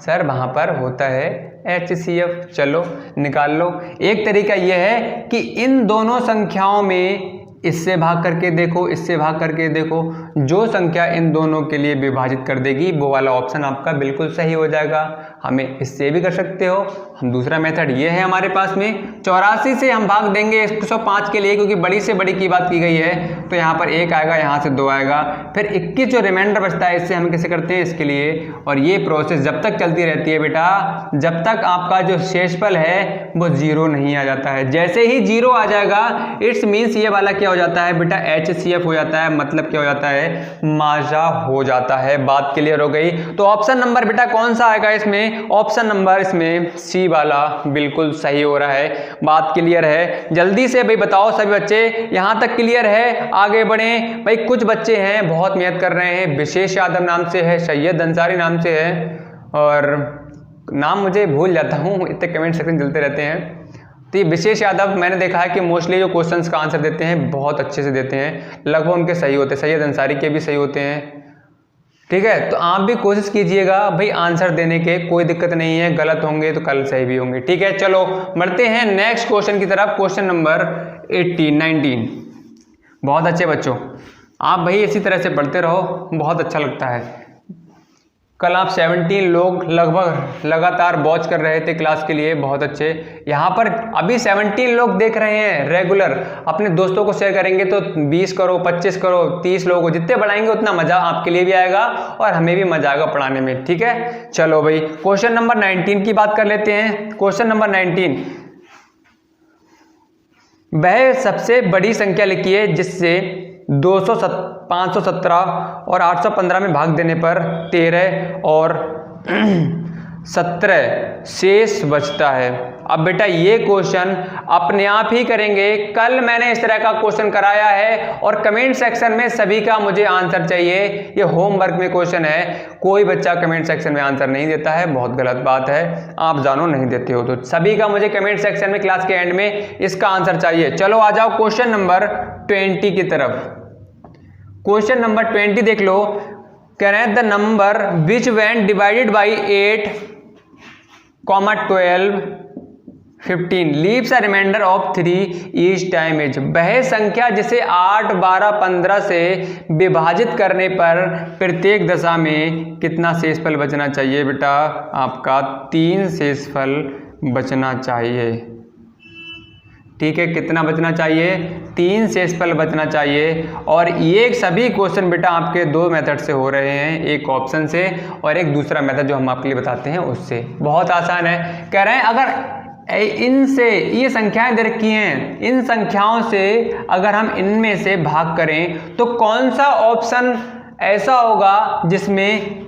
सर वहां पर होता है HCF। चलो निकाल लो। एक तरीका यह है कि इन दोनों संख्याओं में इससे भाग करके देखो, इससे भाग करके देखो, जो संख्या इन दोनों के लिए विभाजित कर देगी वो वाला ऑप्शन आपका बिल्कुल सही हो जाएगा। हमें इससे भी कर सकते हो। हम दूसरा मेथड ये है हमारे पास में, 84 से हम भाग देंगे 105 के लिए, क्योंकि बड़ी से बड़ी की बात की गई है, तो यहाँ पर 1 आएगा, यहाँ से 2 आएगा, फिर 21 जो रिमाइंडर बचता है इससे हम कैसे करते हैं इसके लिए। और ये प्रोसेस जब तक चलती रहती है बेटा, जब तक आपका जो शेषफल है वो 0 नहीं आ जाता है। जैसे ही 0 आ जाएगा इट्स मीन्स ये वाला क्या हो जाता है बेटा, HCF हो जाता है। मतलब क्या हो जाता है, माजा हो जाता है। बात क्लियर हो गई। तो ऑप्शन नंबर बेटा कौन सा आएगा इसमें, ऑप्शन नंबर इसमें सी वाला बिल्कुल सही हो रहा है। बात क्लियर है, जल्दी से भाई बताओ सभी बच्चे, यहां तक क्लियर है, आगे बढ़ें भाई। कुछ बच्चे हैं बहुत मेहनत कर रहे हैं, विशेष यादव नाम से है, सैयद अंसारी नाम से है, और नाम मुझे भूल जाता हूँ, इतने कमेंट सेक्शन चलते रहते हैं। तो ये विशेष यादव मैंने देखा है कि मोस्टली जो क्वेश्चंस का आंसर देते हैं बहुत अच्छे से देते हैं, लगभग उनके सही होते हैं, सैयद अंसारी के भी सही होते हैं। ठीक है, तो आप भी कोशिश कीजिएगा भाई आंसर देने के, कोई दिक्कत नहीं है, गलत होंगे तो कल सही भी होंगे। ठीक है, चलो बढ़ते हैं नेक्स्ट क्वेश्चन की तरफ। Question number 19। बहुत अच्छे बच्चों, आप भाई इसी तरह से पढ़ते रहो, बहुत अच्छा लगता है। कल आप 17 लोग लगभग लगातार वॉच कर रहे थे क्लास के लिए, बहुत अच्छे। यहाँ पर अभी 17 लोग देख रहे हैं रेगुलर, अपने दोस्तों को शेयर करेंगे तो 20 करो, 25 करो, 30 लोगों को जितने बढ़ाएंगे उतना मजा आपके लिए भी आएगा और हमें भी मजा आएगा पढ़ाने में। ठीक है, चलो भाई क्वेश्चन नंबर 19 की बात कर लेते हैं। क्वेश्चन नंबर 19, वह सबसे बड़ी संख्या लिखिए जिससे 517 और 815 में भाग देने पर 13 और 17 शेष बचता है। अब बेटा ये क्वेश्चन अपने आप ही करेंगे, कल मैंने इस तरह का क्वेश्चन कराया है और कमेंट सेक्शन में सभी का मुझे आंसर चाहिए। ये होमवर्क में क्वेश्चन है, कोई बच्चा कमेंट सेक्शन में आंसर नहीं देता है, बहुत गलत बात है। आप जानो नहीं देते हो तो सभी का मुझे कमेंट सेक्शन में क्लास के एंड में इसका आंसर चाहिए। चलो आ जाओ क्वेश्चन नंबर 20 की तरफ। क्वेश्चन नंबर 20 देख लो, कह रहे हैं the number which when divided by 8, 12, 15 leaves a remainder of 3 each time is. वह संख्या जिसे 8, 12, 15 से विभाजित करने पर प्रत्येक दशा में कितना शेषफल बचना चाहिए बेटा, आपका 3 शेषफल बचना चाहिए। ठीक है, कितना बचना चाहिए, 3 शेषफल बचना चाहिए। और ये सभी क्वेश्चन बेटा आपके 2 मेथड से हो रहे हैं, एक ऑप्शन से और एक दूसरा मेथड जो हम आपके लिए बताते हैं उससे। बहुत आसान है। कह रहे हैं अगर इनसे ये संख्याएं दे रखी हैं, इन संख्याओं से अगर हम इनमें से भाग करें तो कौन सा ऑप्शन ऐसा होगा जिसमें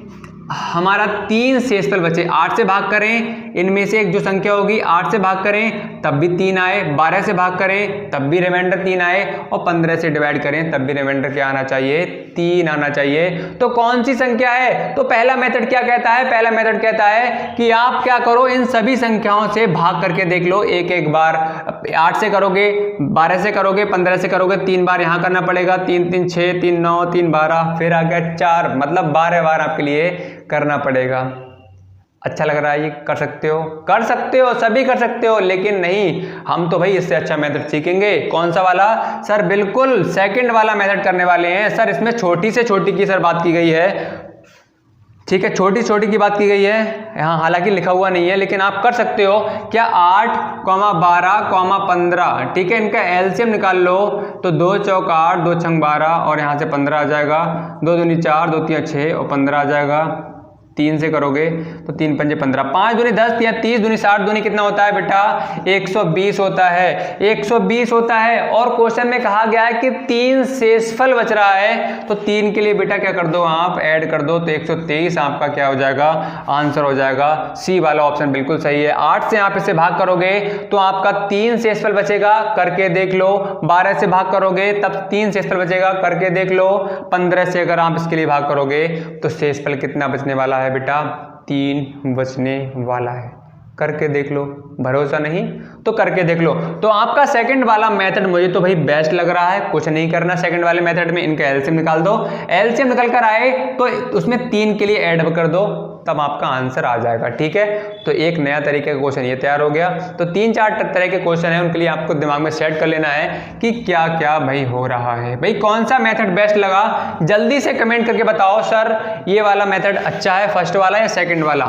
हमारा 3 शेषफल बचे। 8 से भाग करें, इनमें से एक जो संख्या होगी 8 से भाग करें तब भी 3 आए, 12 से भाग करें तब भी रिमाइंडर 3 आए, और 15 से डिवाइड करें तब भी रिमाइंडर क्या आना चाहिए, 3 आना चाहिए। तो कौन सी संख्या है? तो पहला मेथड क्या कहता है, पहला मेथड कहता है कि आप क्या करो, इन सभी संख्याओं से भाग करके देख लो एक एक बार। 8 से करोगे, 12 से करोगे, 15 से करोगे, 3 बार यहाँ करना पड़ेगा, 3 3 6, 3 9, 3 12, फिर आ गया 4, मतलब 12 बार आपके लिए करना पड़ेगा। अच्छा लग रहा है ये? कर सकते हो, कर सकते हो, सभी कर सकते हो, लेकिन नहीं, हम तो भाई इससे अच्छा मेथड सीखेंगे। कौन सा वाला सर? बिल्कुल सेकंड वाला मेथड करने वाले हैं सर। इसमें छोटी से छोटी की सर बात की गई है, ठीक है, छोटी छोटी की बात की गई है यहाँ, हालांकि लिखा हुआ नहीं है, लेकिन आप कर सकते हो। क्या 8, 12, 15, ठीक है, इनका एलसीएम निकाल लो तो 2 चौक 8, 2 छंग 12, और यहाँ से 15 आ जाएगा, 2 दूनी 4, 2 3 6 और 15 आ जाएगा। 3 से करोगे तो 3 पंजे 15, 5 दूनी 10, 3 30, दूनी 60, दूनी कितना होता है बेटा? 120 होता है, 120 होता है। और क्वेश्चन में कहा गया है कि 3 शेषफल बच रहा है, तो 3 के लिए बेटा क्या कर दो, आप ऐड कर दो, तो 123 आपका क्या हो जाएगा, आंसर हो जाएगा। सी वाला ऑप्शन बिल्कुल सही है। 8 से आप इसे भाग करोगे तो आपका 3 शेषफल बचेगा, करके देख लो। 12 से भाग करोगे तब 3 शेषफल बचेगा, करके देख लो। 15 से अगर आप इसके लिए भाग करोगे तो शेषफल कितना बचने वाला है बेटा? 3 बचने वाला है। करके देख लो, भरोसा नहीं तो करके देख लो। तो आपका सेकंड वाला मेथड मुझे तो भाई बेस्ट लग रहा है। कुछ नहीं करना सेकंड वाले मेथड में, इनका एलसीएम निकाल दो, एलसीएम निकल कर आए तो उसमें 3 के लिए ऐड कर दो, तब आपका आंसर आ जाएगा, ठीक है। तो एक नया तरीके का क्वेश्चन ये तैयार हो गया। तो 3-4 तरह के क्वेश्चन है, उनके लिए आपको दिमाग में सेट कर लेना है कि क्या क्या भाई हो रहा है। भाई कौन सा मेथड बेस्ट लगा, जल्दी से कमेंट करके बताओ सर ये वाला मेथड अच्छा है, फर्स्ट वाला या सेकंड वाला,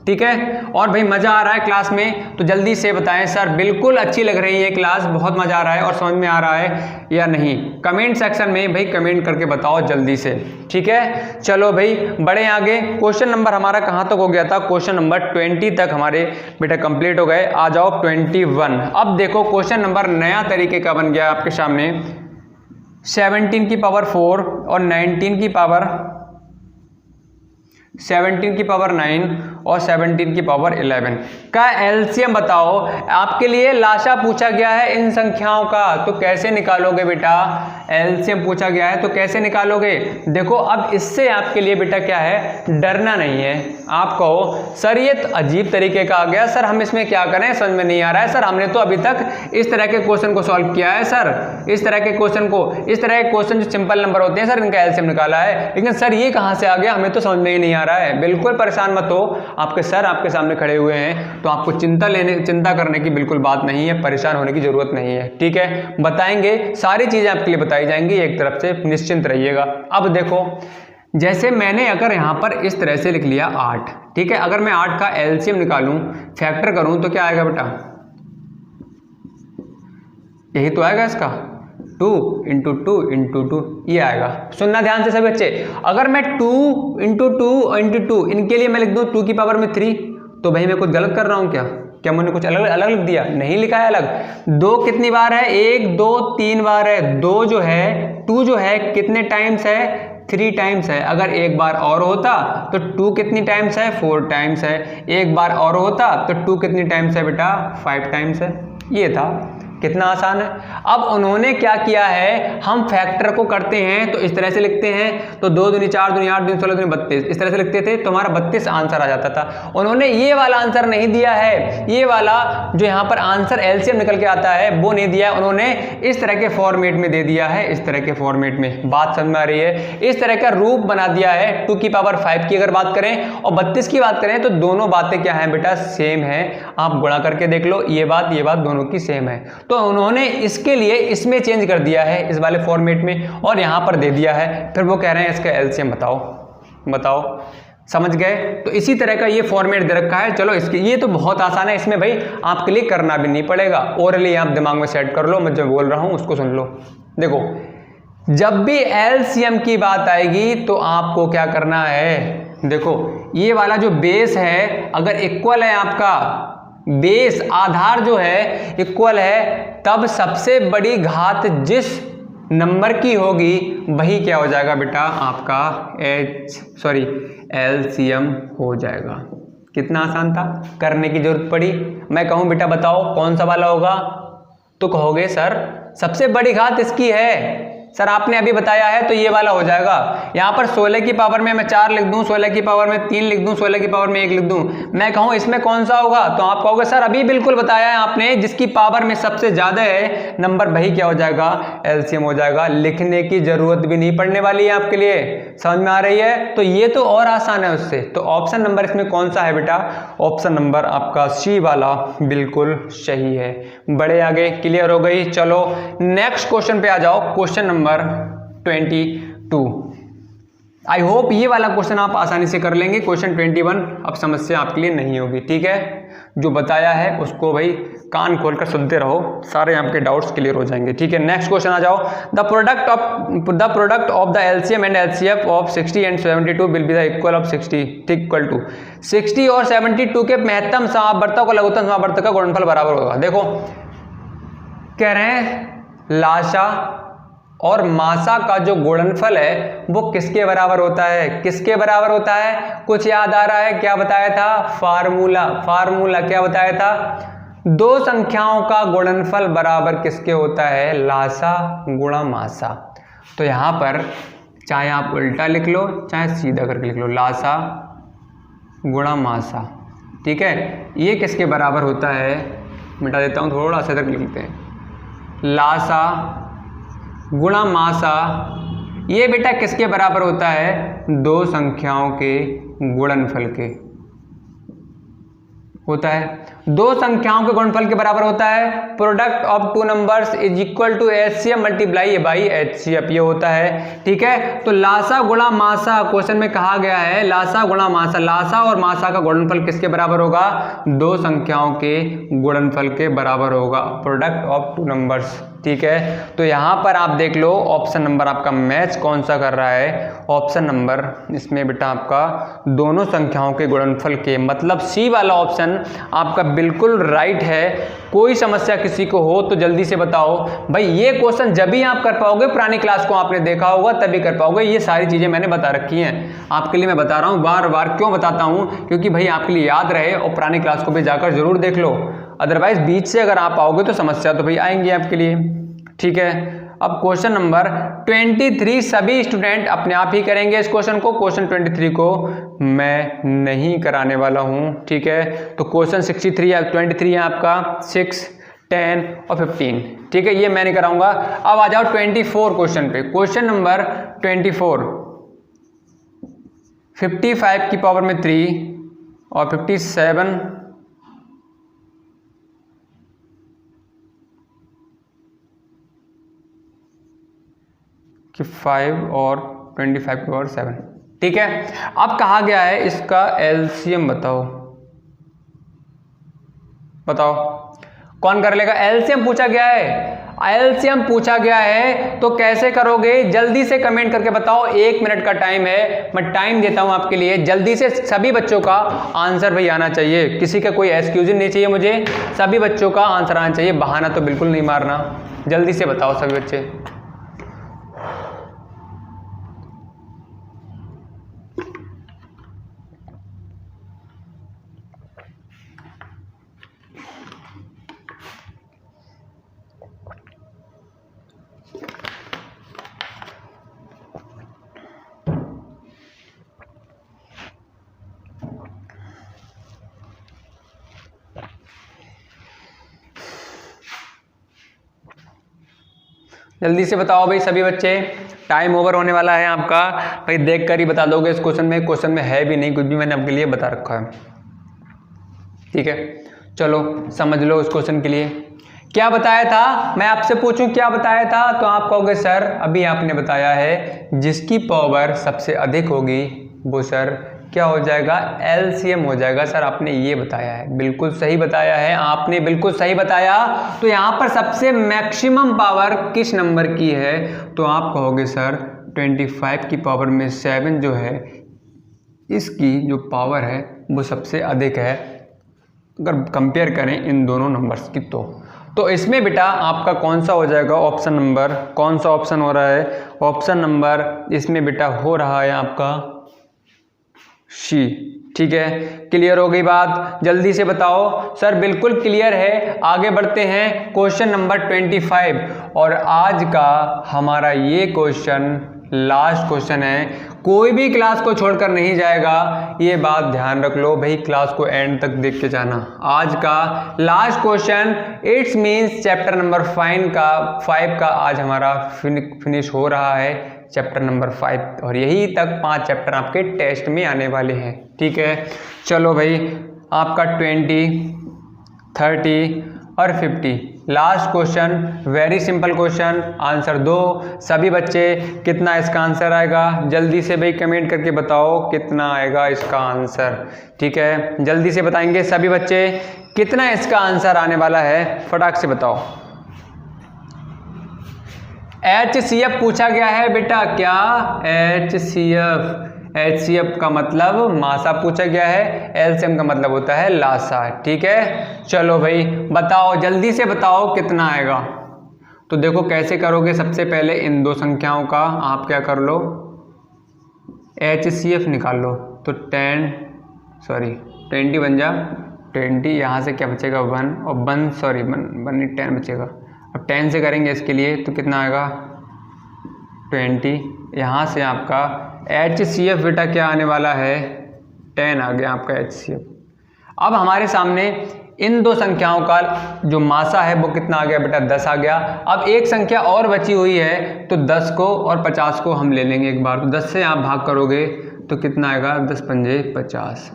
ठीक है। और भाई मजा आ रहा है क्लास में तो जल्दी से बताएं सर बिल्कुल अच्छी लग रही है क्लास, बहुत मजा आ रहा है और समझ में आ रहा है या नहीं। कमेंट सेक्शन में भाई कमेंट करके बताओ जल्दी से, ठीक है। चलो भाई बढ़े आगे। क्वेश्चन नंबर हमारा कहाँ तक हो गया था? क्वेश्चन नंबर 20 तक हमारे बेटा कंप्लीट हो गए। आ जाओ 21। अब देखो क्वेश्चन नंबर नया तरीके का बन गया आपके सामने। 17 की पावर 4 और 19 की पावर 17 की पावर 9 और 17 की पावर 11 का एलसीएम बताओ। आपके लिए लाशा पूछा गया है इन संख्याओं का, तो कैसे निकालोगे बेटा? एलसीएम पूछा गया है तो कैसे निकालोगे? देखो अब इससे आपके लिए बेटा क्या है, डरना नहीं है। आप कहो सर ये तो अजीब तरीके का आ गया, सर हम इसमें क्या करें, समझ में नहीं आ रहा है सर, हमने तो अभी तक इस तरह के क्वेश्चन को सॉल्व किया है सर, इस तरह के क्वेश्चन को, इस तरह के क्वेश्चन जो सिंपल नंबर होते हैं सर इनका एलसीएम निकाला है, लेकिन सर ये कहाँ से आ गया, हमें तो समझ में ही नहीं आ रहा है। बिल्कुल परेशान मत हो, आपके सर आपके सामने खड़े हुए हैं तो आपको चिंता करने की बिल्कुल बात नहीं है, परेशान होने की जरूरत नहीं है, ठीक है। बताएंगे सारी चीजें आपके लिए बताई जाएंगी, एक तरफ से निश्चिंत रहिएगा। अब देखो जैसे मैंने अगर यहां पर इस तरह से लिख लिया 8, ठीक है, अगर मैं 8 का एलसीएम निकालूं, फैक्टर करूं तो क्या आएगा बेटा? यही तो आएगा इसका 2 × 2 × 2 ये आएगा। सुनना ध्यान से सभी बच्चे, अगर मैं 2 × 2 × 2 इनके लिए मैं लिख दूं 2 की पावर में 3, तो भाई मैं कुछ गलत कर रहा हूं क्या? क्या मैंने कुछ अलग लिख दिया? नहीं लिखा है अलग। 2 कितनी बार है? 1 2 3 बार है। 2 जो है 2 जो है कितने टाइम्स है? 3 टाइम्स है। अगर एक बार और होता तो 2 कितनी टाइम्स है? 4 टाइम्स है। एक बार और होता तो 2 कितनी टाइम्स है बेटा? 5 टाइम्स है। ये था, कितना आसान है। अब उन्होंने क्या किया है, हम फैक्टर को करते हैं तो इस तरह से लिखते हैं, तो 2 दूनी 4 दूनी 8 दूनी 16 दूनी 32 इस तरह से लिखते थे तो हमारा 32 आंसर आ जाता था। उन्होंने ये वाला आंसर नहीं दिया है, ये वाला जो यहाँ पर आंसर एलसीएम निकल के आता है वो नहीं दिया, उन्होंने इस तरह के फॉर्मेट में दे दिया है, इस तरह के फॉर्मेट में। बात समझ में आ रही है? इस तरह का रूप बना दिया है। 2 की पावर 5 की अगर बात करें और 32 की बात करें तो दोनों बातें क्या है बेटा? सेम है। आप गुणा करके देख लो, ये बात दोनों की सेम है। तो उन्होंने इसके लिए इसमें चेंज कर दिया है, इस वाले फॉर्मेट में, और यहां पर दे दिया है। फिर वो कह रहे हैं इसका एलसीएम बताओ। समझ गए? तो इसी तरह का ये फॉर्मेट दे रखा है। चलो इसके ये तो बहुत आसान है, इसमें भाई आपके लिए करना भी नहीं पड़ेगा, ओरली आप दिमाग में सेट कर लो, मैं जो बोल रहा हूं उसको सुन लो। देखो जब भी एलसीएम की बात आएगी तो आपको क्या करना है, देखो ये वाला जो बेस है अगर इक्वल है, आपका बेस आधार जो है इक्वल है, तब सबसे बड़ी घात जिस नंबर की होगी वही क्या हो जाएगा बेटा, आपका एलसीएम हो जाएगा। कितना आसान था, करने की जरूरत पड़ी। मैं कहूं बेटा बताओ कौन सा वाला होगा, तो कहोगे सर सबसे बड़ी घात इसकी है, सर आपने अभी बताया है तो ये वाला हो जाएगा। यहां पर 16 की पावर में मैं 4 लिख दूं, 16 की पावर में 3 लिख दूं, 16 की पावर में 1 लिख दूं, मैं कहूं इसमें कौन सा होगा, तो आप कहोगे सर अभी बिल्कुल बताया है आपने, जिसकी पावर में सबसे ज्यादा है नंबर वही क्या हो जाएगा, एलसीएम हो जाएगा। लिखने की जरूरत भी नहीं पड़ने वाली है आपके लिए, समझ में आ रही है? तो ये तो और आसान है उससे। तो ऑप्शन नंबर इसमें कौन सा है बेटा, ऑप्शन नंबर आपका सी वाला बिल्कुल सही है। बड़े आगे क्लियर हो गई। चलो नेक्स्ट क्वेश्चन पे आ जाओ, क्वेश्चन नंबर 22। आई होप ये वाला क्वेश्चन आप आसानी से कर लेंगे। क्वेश्चन 21 अब समस्या आपके लिए नहीं होगी, ठीक है? जो बताया है उसको भाई कान खोलकर सुनते रहो, सारे आपके डाउट्स क्लियर हो जाएंगे, ठीक है? नेक्स्ट क्वेश्चन आ जाओ। The product of the LCM and LCF of 60 and 72 will be the equal of 60 equal to 60 और 72 के महत्तम समावर्तक और लघुत्तम समावर्तक का गुणनफल बराबर होगा। देखो कह रहे हैं लाशा और मासा का जो गुणनफल है वो किसके बराबर होता है, किसके बराबर होता है? कुछ याद आ रहा है? क्या बताया था? फार्मूला क्या बताया था? दो संख्याओं का गुणनफल बराबर किसके होता है, लासा गुणा मासा। तो यहां पर चाहे आप उल्टा लिख लो चाहे सीधा करके लिख लो, लासा गुणा मासा, ठीक है? ये किसके बराबर होता है, मिटा देता हूं, थोड़ा सा इधर लिखते हैं, लासा गुणा मासा, ये बेटा किसके बराबर होता है, दो संख्याओं के गुणनफल के होता है, दो संख्याओं के गुणनफल के बराबर होता है। Product of two numbers is equal to HCF multiply by HCF, ये होता है, ठीक है? तो लासा गुणा मासा क्वेश्चन में कहा गया है, लासा गुणा मासा, लासा और मासा का गुणनफल किसके बराबर होगा, दो संख्याओं के गुणनफल के बराबर होगा, प्रोडक्ट ऑफ टू नंबर्स, ठीक है? तो यहां पर आप देख लो ऑप्शन नंबर आपका मैच कौन सा कर रहा है, ऑप्शन नंबर इसमें बेटा आपका दोनों संख्याओं के गुणनफल के, मतलब सी वाला ऑप्शन आपका बिल्कुल राइट है। कोई समस्या किसी को हो तो जल्दी से बताओ भाई। ये क्वेश्चन जब भी आप कर पाओगे, पुरानी क्लास को आपने देखा होगा तभी कर पाओगे। ये सारी चीजें मैंने बता रखी हैं आपके लिए, मैं बता रहा हूं बार बार। क्यों बताता हूं, क्योंकि भाई आपके लिए याद रहे, और पुरानी क्लास को भी जाकर जरूर देख लो, अदरवाइज बीच से अगर आप आओगे तो समस्या तो भाई आएंगी आपके लिए, ठीक है? अब क्वेश्चन नंबर 23 सभी स्टूडेंट अपने आप ही करेंगे इस क्वेश्चन को, क्वेश्चन 23 को मैं नहीं कराने वाला हूं, ठीक है? तो क्वेश्चन 63 है, 23 है आपका, 6, 10 और 15, ठीक है? ये मैं नहीं कराऊंगा। अब आ जाओ 24 क्वेश्चन पे। क्वेश्चन नंबर 24, 55 की पावर में 3 और 57 कि 5 और 25 की पावर 7, ठीक है? अब कहा गया है इसका एलसीएम बताओ, बताओ कौन कर लेगा? एलसीएम पूछा गया है, एलसीएम पूछा गया है, तो कैसे करोगे जल्दी से कमेंट करके बताओ। 1 मिनट का टाइम है, मैं टाइम देता हूं आपके लिए, जल्दी से सभी बच्चों का आंसर भाई आना चाहिए, किसी का कोई एक्सक्यूज नहीं चाहिए मुझे, सभी बच्चों का आंसर आना चाहिए, बहाना तो बिल्कुल नहीं मारना। जल्दी से बताओ सभी बच्चे। जल्दी से बताओ भाई सभी बच्चे, टाइम ओवर होने वाला है आपका। भाई देख कर ही बता दोगे इस क्वेश्चन में है भी नहीं कुछ भी, मैंने आपके लिए बता रखा है, ठीक है? चलो समझ लो इस क्वेश्चन के लिए क्या बताया था। मैं आपसे पूछूं क्या बताया था, तो आप कहोगे सर अभी आपने बताया है जिसकी पावर सबसे अधिक होगी वो सर क्या हो जाएगा, एलसीएम हो जाएगा। सर आपने ये बताया है, बिल्कुल सही बताया है, आपने बिल्कुल सही बताया। तो यहाँ पर सबसे मैक्सिमम पावर किस नंबर की है, तो आप कहोगे सर 25 की पावर में 7 जो है, इसकी जो पावर है वो सबसे अधिक है अगर कंपेयर करें इन दोनों नंबर्स की। तो इसमें बेटा आपका कौन सा हो जाएगा, ऑप्शन नंबर, कौन सा ऑप्शन हो रहा है, ऑप्शन नंबर इसमें बेटा हो रहा है आपका सी। ठीक है, क्लियर हो गई बात, जल्दी से बताओ। सर बिल्कुल क्लियर है, आगे बढ़ते हैं क्वेश्चन नंबर 25। और आज का हमारा ये क्वेश्चन लास्ट क्वेश्चन है, कोई भी क्लास को छोड़कर नहीं जाएगा, ये बात ध्यान रख लो भाई, क्लास को एंड तक देख के जाना। आज का last question, it's means chapter number 5 का आज हमारा फिनिश हो रहा है, चैप्टर नंबर 5, और यही तक 5 चैप्टर आपके टेस्ट में आने वाले हैं। ठीक है, चलो भाई, आपका 20, 30 और 50 last question, very simple question, answer दो सभी बच्चे। कितना इसका आंसर आएगा, जल्दी से भाई कमेंट करके बताओ कितना आएगा इसका आंसर। ठीक है, जल्दी से बताएंगे सभी बच्चे कितना इसका आंसर आने वाला है, फटाक से बताओ। HCF पूछा गया है बेटा, क्या HCF का मतलब मासा पूछा गया है, LCM का मतलब होता है लासा। ठीक है, चलो भाई बताओ, जल्दी से बताओ कितना आएगा। तो देखो कैसे करोगे, सबसे पहले इन दो संख्याओं का आप क्या कर लो, HCF निकाल लो। तो 20 बन जा, 20 यहाँ से क्या बचेगा 1, और 10 बचेगा। अब 10 से करेंगे इसके लिए तो कितना आएगा 20, यहाँ से आपका HCF बेटा क्या आने वाला है 10 आ गया आपका HCF। अब हमारे सामने इन दो संख्याओं का जो मासा है वो कितना आ गया बेटा 10 आ गया। अब एक संख्या और बची हुई है, तो 10 को और 50 को हम ले लेंगे एक बार। तो 10 से आप भाग करोगे तो कितना आएगा 10 पंजे 50।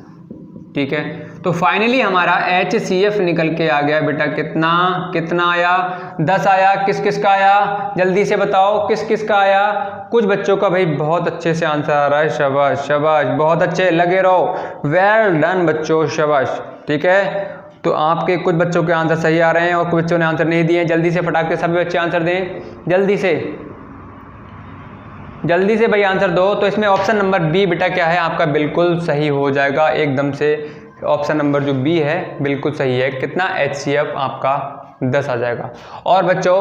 ठीक है, तो फाइनली हमारा HCF निकल के आ गया बेटा, कितना आया 10 आया। किस किस का आया, जल्दी से बताओ किस किस का आया। कुछ बच्चों का भाई बहुत अच्छे से आंसर आ रहा है, शाबाश शाबाश, बहुत अच्छे, लगे रहो, वेल डन बच्चों, शाबाश। ठीक है, तो आपके कुछ बच्चों के आंसर सही आ रहे हैं और कुछ बच्चों ने आंसर नहीं दिए। जल्दी से फटाक के सभी बच्चे आंसर दें, जल्दी से भाई आंसर दो। तो इसमें ऑप्शन नंबर बी बेटा क्या है आपका, बिल्कुल सही हो जाएगा एकदम से। ऑप्शन नंबर जो बी है बिल्कुल सही है। कितना HCF आपका 10 आ जाएगा। और बच्चों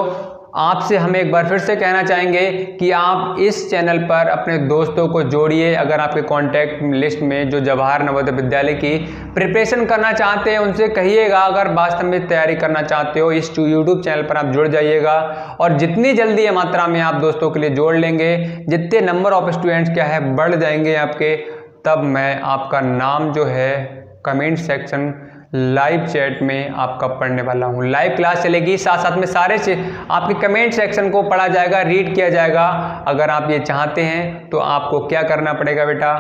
आपसे हम एक बार फिर से कहना चाहेंगे कि आप इस चैनल पर अपने दोस्तों को जोड़िए। अगर आपके कॉन्टैक्ट लिस्ट में जो जवाहर नवोदय विद्यालय की प्रिपरेशन करना चाहते हैं उनसे कहिएगा, अगर वास्तव में तैयारी करना चाहते हो इस यूट्यूब चैनल पर आप जुड़ जाइएगा। और जितनी जल्दी मात्रा में आप दोस्तों के लिए जोड़ लेंगे, जितने नंबर ऑफ स्टूडेंट्स क्या है बढ़ जाएंगे आपके, तब मैं आपका नाम जो है कमेंट सेक्शन लाइव चैट में आपका पढ़ने वाला हूँ। लाइव क्लास चलेगी, साथ साथ में सारे आपके कमेंट सेक्शन को पढ़ा जाएगा, रीड किया जाएगा। अगर आप ये चाहते हैं तो आपको क्या करना पड़ेगा बेटा,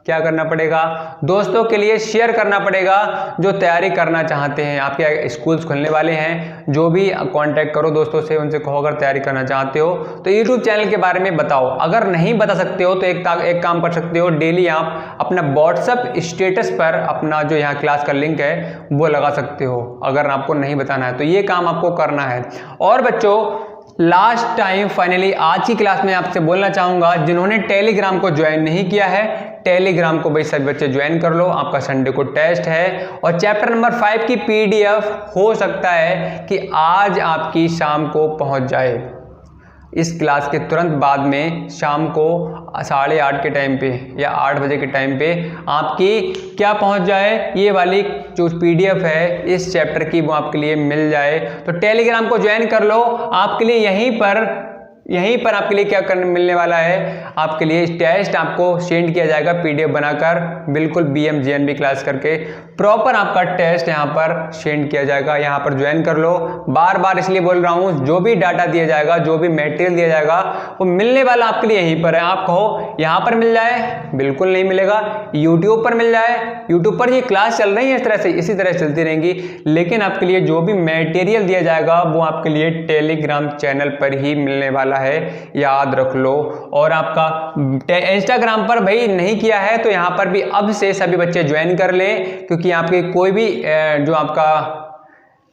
क्या करना पड़ेगा, दोस्तों के लिए शेयर करना पड़ेगा जो तैयारी करना चाहते हैं। आपके स्कूल्स खुलने वाले हैं, जो भी कांटेक्ट करो दोस्तों से, उनसे कहो अगर तैयारी करना चाहते हो तो यूट्यूब चैनल के बारे में बताओ। अगर नहीं बता सकते हो तो एक काम कर सकते हो, डेली आप अपना व्हाट्सएप स्टेटस पर अपना जो यहाँ क्लास का लिंक है वो लगा सकते हो, अगर आपको नहीं बताना है तो ये काम आपको करना है। और बच्चों लास्ट टाइम फाइनली आज की क्लास में आपसे बोलना चाहूँगा, जिन्होंने टेलीग्राम को ज्वाइन नहीं किया है, टेलीग्राम को भाई सभी बच्चे ज्वाइन कर लो। आपका संडे को टेस्ट है और चैप्टर नंबर 5 की PDF हो सकता है कि आज आपकी शाम को पहुंच जाए। इस क्लास के तुरंत बाद में शाम को 8:30 के टाइम पे या 8 बजे के टाइम पे आपकी क्या पहुंच जाए, ये वाली जो PDF है इस चैप्टर की वो आपके लिए मिल जाए। तो टेलीग्राम को ज्वाइन कर लो। आपके लिए यहीं पर आपके लिए क्या करने मिलने वाला है, आपके लिए टेस्ट आपको सेंड किया जाएगा PDF बनाकर, बिल्कुल BM JNB क्लास करके प्रॉपर आपका टेस्ट यहाँ पर सेंड किया जाएगा। यहाँ पर ज्वाइन कर लो। बार बार इसलिए बोल रहा हूँ, जो भी डाटा दिया जाएगा, जो भी मटेरियल दिया जाएगा वो मिलने वाला आपके लिए यहीं पर है। आप कहो यहाँ पर मिल जाए, बिल्कुल नहीं मिलेगा। यूट्यूब पर मिल जाए, यूट्यूब पर ये क्लास चल रही है इस तरह से, इसी तरह चलती रहेंगी, लेकिन आपके लिए जो भी मटेरियल दिया जाएगा वो आपके लिए टेलीग्राम चैनल पर ही मिलने वाला वाला है, याद रख लो। और आपका इंस्टाग्राम पर भाई नहीं किया है तो यहाँ पर भी अब से सभी बच्चे ज्वाइन कर लें, क्योंकि आपके कोई भी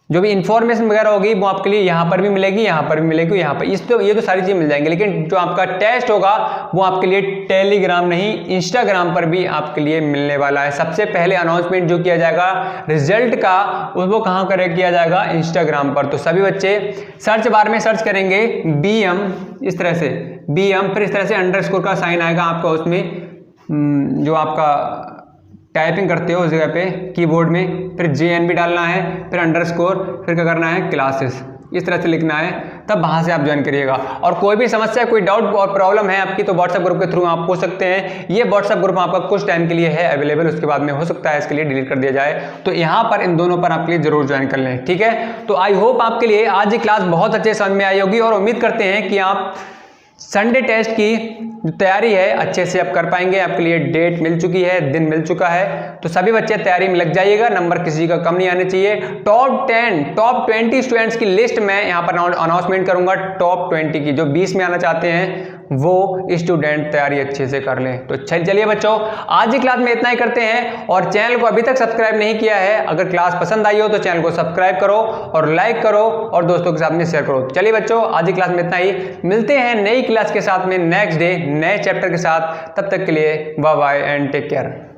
जो भी इंफॉर्मेशन वगैरह होगी वो आपके लिए यहाँ पर भी मिलेगी, यहाँ पर भी मिलेगी, यहाँ पर ये तो सारी चीज़ मिल जाएंगी। लेकिन जो आपका टेस्ट होगा वो आपके लिए टेलीग्राम नहीं, इंस्टाग्राम पर भी आपके लिए मिलने वाला है। सबसे पहले अनाउंसमेंट जो किया जाएगा रिजल्ट का, वो कहाँ किया जाएगा, इंस्टाग्राम पर। तो सभी बच्चे सर्च बार में सर्च करेंगे BM, इस तरह से BM, फिर इस तरह से अंडरस्कोर का साइन आएगा आपका, उसमें जो आपका टाइपिंग करते हो उस जगह पे कीबोर्ड में, फिर JNB डालना है, फिर अंडरस्कोर, फिर क्या करना है, क्लासेस, इस तरह से लिखना है, तब वहाँ से आप ज्वाइन करिएगा। और कोई भी समस्या, कोई डाउट और प्रॉब्लम है आपकी तो व्हाट्सएप ग्रुप के थ्रू आप पूछ सकते हैं। ये व्हाट्सएप ग्रुप आपका कुछ टाइम के लिए है अवेलेबल, उसके बाद में हो सकता है इसके लिए डिलीट कर दिया जाए। तो यहाँ पर इन दोनों पर आपके लिए जरूर ज्वाइन कर लें, ठीक है। तो आई होप आपके लिए आज की क्लास बहुत अच्छे समझ में आई होगी, और उम्मीद करते हैं कि आप संडे टेस्ट की जो तैयारी है अच्छे से आप कर पाएंगे। आपके लिए डेट मिल चुकी है, दिन मिल चुका है, तो सभी बच्चे तैयारी में लग जाइएगा। नंबर किसी का कम नहीं आने चाहिए। टॉप 20 स्टूडेंट्स की लिस्ट मैं यहाँ पर अनाउंसमेंट करूंगा, टॉप 20 की, जो 20 में आना चाहते हैं वो स्टूडेंट तैयारी अच्छे से कर लें। तो चलिए बच्चों, आज की क्लास में इतना ही करते हैं। और चैनल को अभी तक सब्सक्राइब नहीं किया है, अगर क्लास पसंद आई हो तो चैनल को सब्सक्राइब करो और लाइक करो और दोस्तों के साथ में शेयर करो। चलिए बच्चों, आज की क्लास में इतना ही, मिलते हैं नई क्लास के साथ में नेक्स्ट डे नए चैप्टर के साथ। तब तक के लिए bye bye and take care.